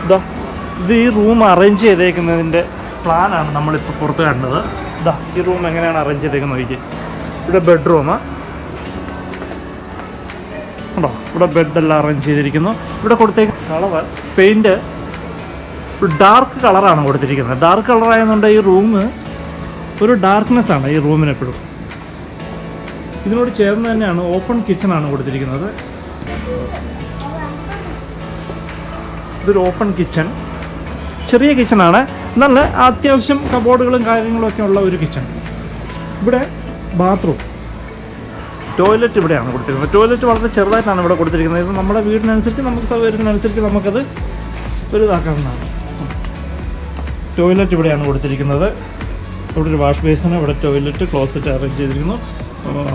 ഇതാ ഇത് ഈ റൂം അറേഞ്ച് ചെയ്തേക്കുന്നതിൻ്റെ പ്ലാനാണ് നമ്മളിപ്പോൾ പുറത്ത് കണ്ടത്. ഇതാ ഈ റൂം എങ്ങനെയാണ് അറേഞ്ച് ചെയ്തേക്കുന്നത് നോക്കി. ഇവിടെ ബെഡ്റൂം ഉണ്ടോ, ഇവിടെ ബെഡെല്ലാം അറേഞ്ച് ചെയ്തിരിക്കുന്നു. ഇവിടെ കൊടുത്തേക്കുന്ന കളർ പെയിൻറ്റ് ഡാർക്ക് കളറാണ് കൊടുത്തിരിക്കുന്നത്. ഡാർക്ക് കളറായതുകൊണ്ട് ഈ റൂം ഒരു ഡാർക്ക്നെസ് ആണ് ഈ റൂമിന് എപ്പോഴും. ഇതിനോട് ചേർന്ന് തന്നെയാണ് ഓപ്പൺ കിച്ചണാണ് കൊടുത്തിരിക്കുന്നത്. ഇതൊരു ഓപ്പൺ കിച്ചൺ, ചെറിയ കിച്ചണാണ്, നല്ല അത്യാവശ്യം കബോർഡുകളും കാര്യങ്ങളൊക്കെ ഉള്ള ഒരു കിച്ചൺ. ഇവിടെ ബാത്റൂം, ടോയ്ലറ്റ് ഇവിടെയാണ് കൊടുത്തിരിക്കുന്നത്. ടോയ്ലറ്റ് വളരെ ചെറുതായിട്ടാണ് ഇവിടെ കൊടുത്തിരിക്കുന്നത്. ഇത് നമ്മുടെ വീടിനനുസരിച്ച് നമുക്ക് സൗകര്യത്തിനനുസരിച്ച് നമുക്കത് ഒരു ഇതാക്കാവുന്നതാണ്. ടോയ്ലറ്റ് ഇവിടെയാണ് കൊടുത്തിരിക്കുന്നത്. ഇവിടെ ഒരു വാഷ് ബേസിന്, ഇവിടെ ടോയ്ലറ്റ്, ക്ലോസറ്റ് അറേഞ്ച് ചെയ്തിരിക്കുന്നു.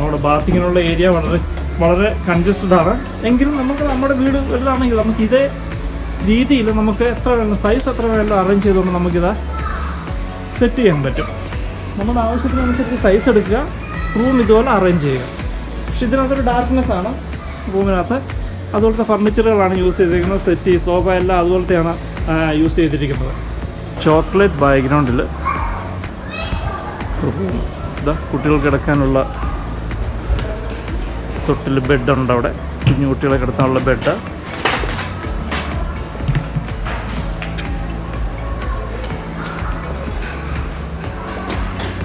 അവിടെ ബാത്തിങ്ങിനുള്ള ഏരിയ വളരെ വളരെ കൺജസ്റ്റഡ് ആണ്. എങ്കിലും നമുക്ക് നമ്മുടെ വീട് വലുതാണെങ്കിൽ നമുക്ക് ഇതേ രീതിയിൽ നമുക്ക് എത്ര വേണം സൈസ് എത്ര വേണം അറേഞ്ച് ചെയ്തുകൊണ്ട് നമുക്കിത് സെറ്റ് ചെയ്യാൻ പറ്റും. നമ്മുടെ ആവശ്യത്തിനനുസരിച്ച് സൈസ് എടുക്കുക, റൂം ഇതുപോലെ അറേഞ്ച് ചെയ്യുക. പക്ഷെ ഇതിനകത്തൊരു ഡാർക്ക്നെസ് ആണ് റൂമിനകത്ത്. അതുപോലത്തെ ഫർണിച്ചറുകളാണ് യൂസ് ചെയ്തിരിക്കുന്നത്. സെറ്റി, സോഫ എല്ലാം അതുപോലത്തെയാണ് യൂസ് ചെയ്തിരിക്കുന്നത്. ചോക്ലേറ്റ് ബാക്ക്ഗ്രൗണ്ടിൽ ഇതാ കുട്ടികൾക്ക് കിടക്കാനുള്ള തൊട്ടിൽ ബെഡുണ്ട്. അവിടെ കുഞ്ഞു കുട്ടികളെ കിടത്താനുള്ള ബെഡ്.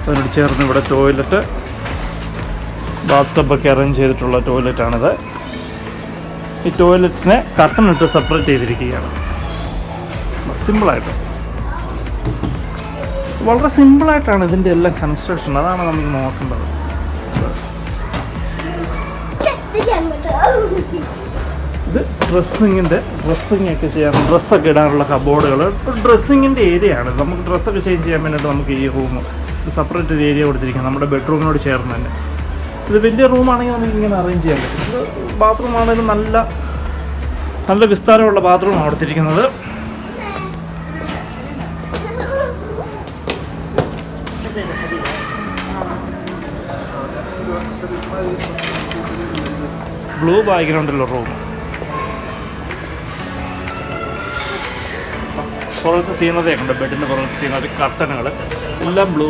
അതിനോട് ചേർന്ന് ഇവിടെ ടോയ്ലറ്റ്, ബാത്ത് ടബൊക്കെ അറേഞ്ച് ചെയ്തിട്ടുള്ള ടോയ്ലറ്റാണിത്. ഈ ടോയ്ലറ്റിനെ കർട്ടനിട്ട് സെപ്പറേറ്റ് ചെയ്തിരിക്കുകയാണ്. സിമ്പിളായിട്ട്, വളരെ സിമ്പിളായിട്ടാണ് ഇതിൻ്റെ എല്ലാം കൺസ്ട്രക്ഷൻ. അതാണ് നമുക്ക് നോക്കേണ്ടത്. ഇത് ഡ്രസ്സിങ് ഒക്കെ ചെയ്യാൻ, ഡ്രസ്സൊക്കെ ഇടാനുള്ള കബോർഡുകൾ, ഡ്രസ്സിങ്ങിൻ്റെ ഏരിയ ആണ്. നമുക്ക് ഡ്രസ്സൊക്കെ ചേഞ്ച് ചെയ്യാൻ വേണ്ടിയിട്ട് നമുക്ക് ഈ റൂം സെപ്പറേറ്റ് ഒരു ഏരിയ കൊടുത്തിരിക്കുക, നമ്മുടെ ബെഡ്റൂമിനോട് ചേർന്ന് തന്നെ. ഇത് വലിയ റൂമാണെങ്കിൽ നമുക്ക് ഇങ്ങനെ അറേഞ്ച് ചെയ്യാൻ പറ്റും. ഇത് ബാത്റൂം ആണെങ്കിലും നല്ല വിസ്താരമുള്ള ബാത്റൂമാണ് കൊടുത്തിരിക്കുന്നത്. ബ്ലൂ ബാക്ക്ഗ്രൗണ്ടുള്ള റൂം. പുറത്ത് സീനറിയൊക്കെ ഉണ്ട്, ബെഡിൻ്റെ പുറത്ത് സീനറി, കർട്ടനുകൾ എല്ലാം ബ്ലൂ.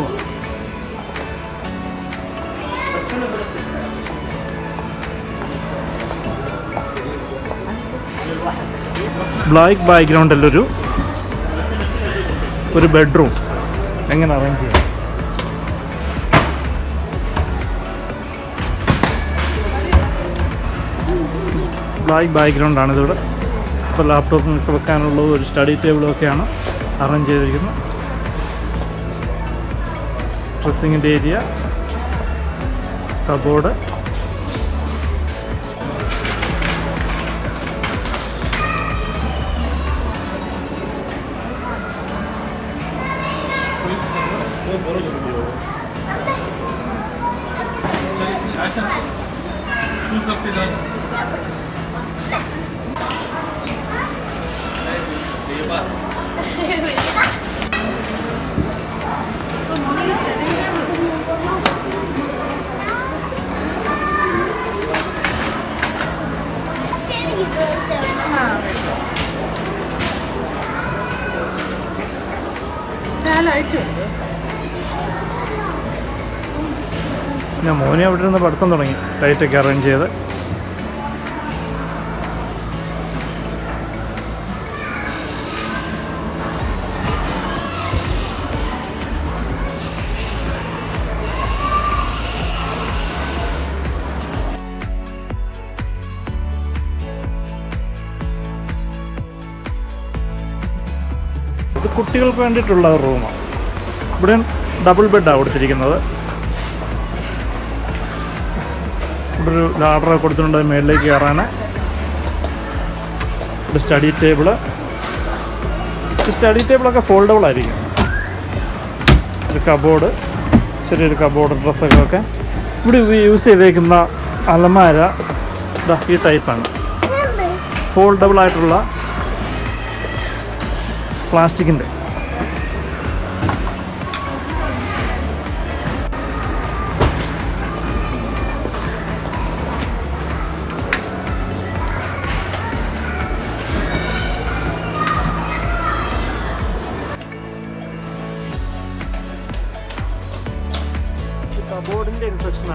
ബ്ലാക്ക് ബാക്ക്ഗ്രൗണ്ടിലൊരു ബെഡ്റൂം എങ്ങനെ അറേഞ്ച് ചെയ്യാം. ബ്ലാക്ക് ബാക്ക്ഗ്രൗണ്ടാണ് ഇതിവിടെ. ഇപ്പോൾ ലാപ്ടോപ്പിനൊക്കെ വെക്കാനുള്ള ഒരു സ്റ്റഡി ടേബിളൊക്കെയാണ് അറേഞ്ച് ചെയ്തിരിക്കുന്നത്. ഡ്രസ്സിങ്ങിൻ്റെ ഏരിയ, കബോർഡ്, ഞാൻ മോനെ അവിടെ നിന്ന് പഠിത്തം തുടങ്ങി, ലൈറ്റൊക്കെ അറേഞ്ച് ചെയ്ത്. ഇത് കുട്ടികൾക്ക് വേണ്ടിയിട്ടുള്ള റൂമാണ്. ഇവിടെ ഡബിൾ ബെഡാണ് കൊടുത്തിരിക്കുന്നത്. ഇവിടെ ഒരു ലാഡർ കൊടുത്തിട്ടുണ്ട് മേളിലേക്ക് കയറാൻ. ഇവിടെ സ്റ്റഡി ടേബിള്. ഈ സ്റ്റഡി ടേബിളൊക്കെ ഫോൾഡബിൾ ആയിരിക്കും. ഒരു കബോർഡ്, ചെറിയൊരു കബോർഡ്, ഡ്രസ്സൊക്കെ. ഇവിടെ യൂസ് ചെയ്തേക്കുന്ന അലമാര ഈ ടൈപ്പാണ്. ഫോൾഡബിൾ ആയിട്ടുള്ള പ്ലാസ്റ്റിക്കിൻ്റെ.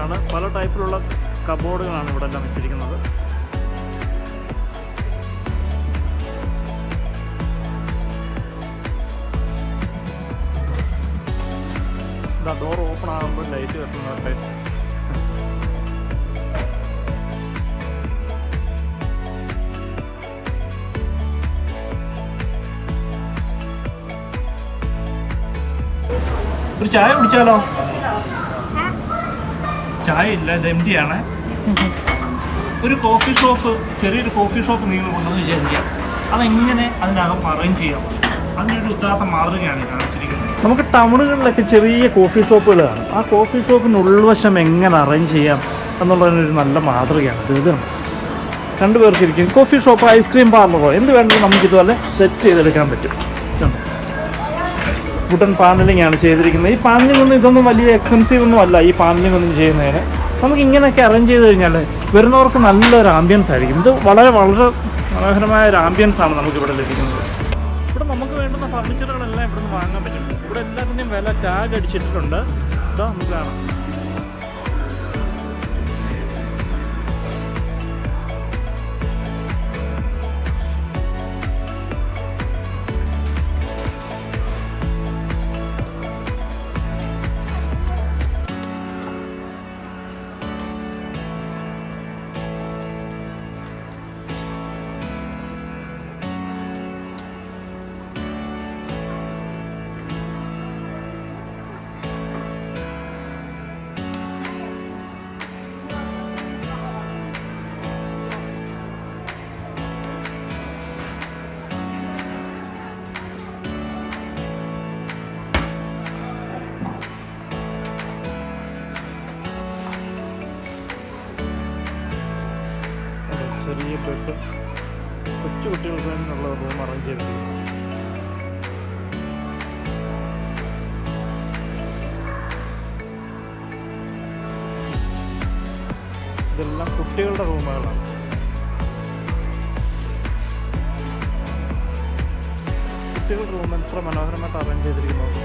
ആണ്. പല ടൈപ്പിലുള്ള കബോർഡുകളാണ് ഇവിടെ എല്ലാം വെച്ചിരിക്കുന്നത്. ഡോർ ഓപ്പൺ ആകുമ്പോൾ ലൈറ്റ് കത്തുന്നതൊക്കെ ഒരു ചായ കുടിച്ചാലോ? ചായ ഇല്ല, ഇത് എം ടി ആണ്. ഒരു കോഫി ഷോപ്പ്, ചെറിയൊരു കോഫി ഷോപ്പ് നിങ്ങൾ കൊണ്ടുവന്ന് വിചാരിക്കാം. അതെങ്ങനെ അതിനകം അറേഞ്ച് ചെയ്യാം, അതിനൊരു ഉത്തരവാദിത്ത മാതൃകയാണ് ഈ കാണിച്ചിരിക്കുന്നത്. നമുക്ക് ടൗണുകളിലൊക്കെ ചെറിയ കോഫി ഷോപ്പുകൾ കാണും. ആ കോഫി ഷോപ്പിന് ഉൾവശം എങ്ങനെ അറേഞ്ച് ചെയ്യാം എന്നുള്ളതിനൊരു നല്ല മാതൃകയാണ് ഇത്. രണ്ടുപേർക്ക് ഇരിക്കും കോഫി ഷോപ്പ്, ഐസ്ക്രീം പാർലറോ എന്ത് വേണമെങ്കിലും നമുക്കിതുപോലെ സെറ്റ് ചെയ്തെടുക്കാൻ പറ്റും. വുഡൻ പാനലിംഗ് ആണ് ചെയ്തിരിക്കുന്നത്. ഈ പാനലിംഗ് ഒന്നും ഇതൊന്നും വലിയ എക്സ്പെൻസീവ് ഒന്നും അല്ല. ഈ പാനലിംഗ് ഒന്നും ചെയ്യുന്നതിന് നമുക്ക് ഇങ്ങനെയൊക്കെ അറേഞ്ച് ചെയ്ത് കഴിഞ്ഞാൽ വരുന്നവർക്ക് നല്ലൊരു ആംബിയൻസ് ആയിരിക്കും. ഇത് വളരെ വളരെ മനോഹരമായ ഒരു ആംബിയൻസ് ആണ് നമുക്കിവിടെ ലഭിക്കുന്നത്. ഇവിടെ നമുക്ക് വേണ്ടുന്ന ഫർണിച്ചറുകളെല്ലാം ഇവിടെ നിന്ന് വാങ്ങാൻ പറ്റും. ഇവിടെ എല്ലാത്തിൻ്റെയും വില ടാഗ് അടിച്ചിട്ടുണ്ട്. ഇതാ നമുക്ക് കാണാം. ചെറിയ ബെഡ്, കൊച്ചു കുട്ടികൾക്ക് വേണ്ടിയുള്ള റൂം അറേഞ്ച് ചെയ്തിട്ടുണ്ട്. ഇതെല്ലാം കുട്ടികളുടെ റൂമുകളാണ്. കുട്ടികളുടെ റൂം എത്ര മനോഹരമായിട്ട് അറേഞ്ച് ചെയ്തിരിക്കുന്നത്.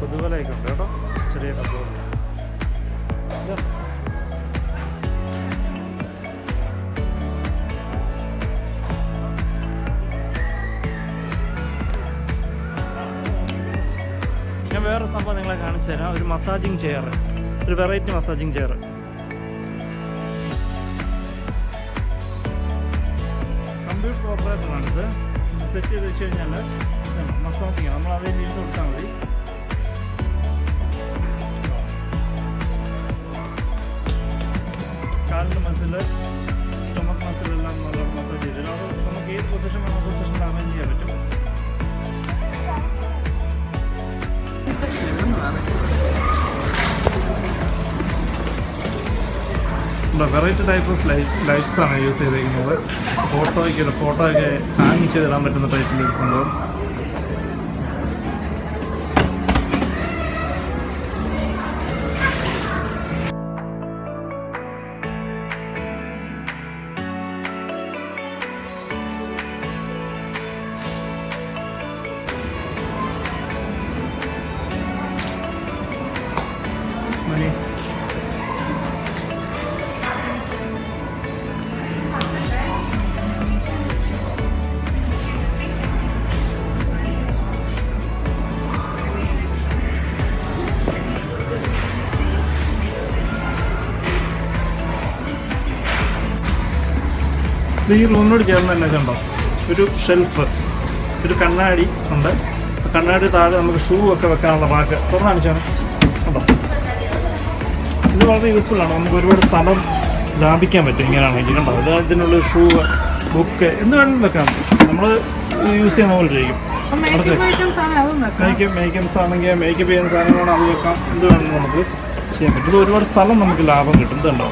കൊതുകലയൊക്കെ ഉണ്ട് കേട്ടോ, ചെറിയ കബോർഡ്. ഞാൻ വേറെ സംഭവം നിങ്ങളെ കാണിച്ചു തരാം. ഒരു മസാജിങ് ചെയർ, ഒരു വെറൈറ്റി മസാജിങ് ചെയർ. കമ്പ്യൂട്ടർ ഓപ്പറേറ്ററാണിത്. സെറ്റ് ചെയ്ത് വെച്ച് കഴിഞ്ഞാൽ മസാജിങ് നമ്മൾ അതിൽ ഇരുന്ന് കൊടുത്താൽ മതി. കാലിൻ്റെ മസിൽ, സ്റ്റൊമക്ക് മസിലെല്ലാം നല്ല മസാജ് ചെയ്തിട്ട് അത് നമുക്ക് ഏത് പൊസിഷൻ വേണം ആ പൊസിഷനിൽ അറേഞ്ച് ചെയ്യാൻ പറ്റും. വെറൈറ്റി ടൈപ്പ് ഓഫ് ലൈറ്റ്സ് ആണ് യൂസ് ചെയ്തിരിക്കുന്നത്. ഫോട്ടോയൊക്കെ ഹാങ് ചെയ്തിടാൻ പറ്റുന്ന ടൈപ്പിലൊരു സംഭവം. ഈ റൂമിനോട് ചേർന്ന് തന്നെ കണ്ടോ ഒരു ഷെൽഫ്, ഒരു കണ്ണാടി ഉണ്ട്. കണ്ണാടി താഴെ നമുക്ക് ഷൂ ഒക്കെ വെക്കാനുള്ള റാക്ക് തുറന്നണിച്ചാണ് കണ്ടോ. ഇത് വളരെ യൂസ്ഫുള്ളാണ്. നമുക്ക് ഒരുപാട് സ്ഥലം ലാഭിക്കാൻ പറ്റും ഇങ്ങനെയാണെങ്കിൽ. കണ്ടോ, ഇതിനുള്ള ഷൂ, ബുക്ക് എന്ത് വേണമെങ്കിലും വെക്കാം. നമ്മൾ യൂസ് ചെയ്യുന്ന പോലെ ഇരിക്കും. മേക്കപ്സ് ആണെങ്കിൽ മേക്കപ്പ് ചെയ്യുന്ന സാധനങ്ങളാണ് അത് വെക്കാം. എന്ത് വേണമെന്ന് നമുക്ക് ചെയ്യാൻ പറ്റും. ഇത് ഒരുപാട് സ്ഥലം നമുക്ക് ലാഭം കിട്ടും. ഇതുണ്ടോ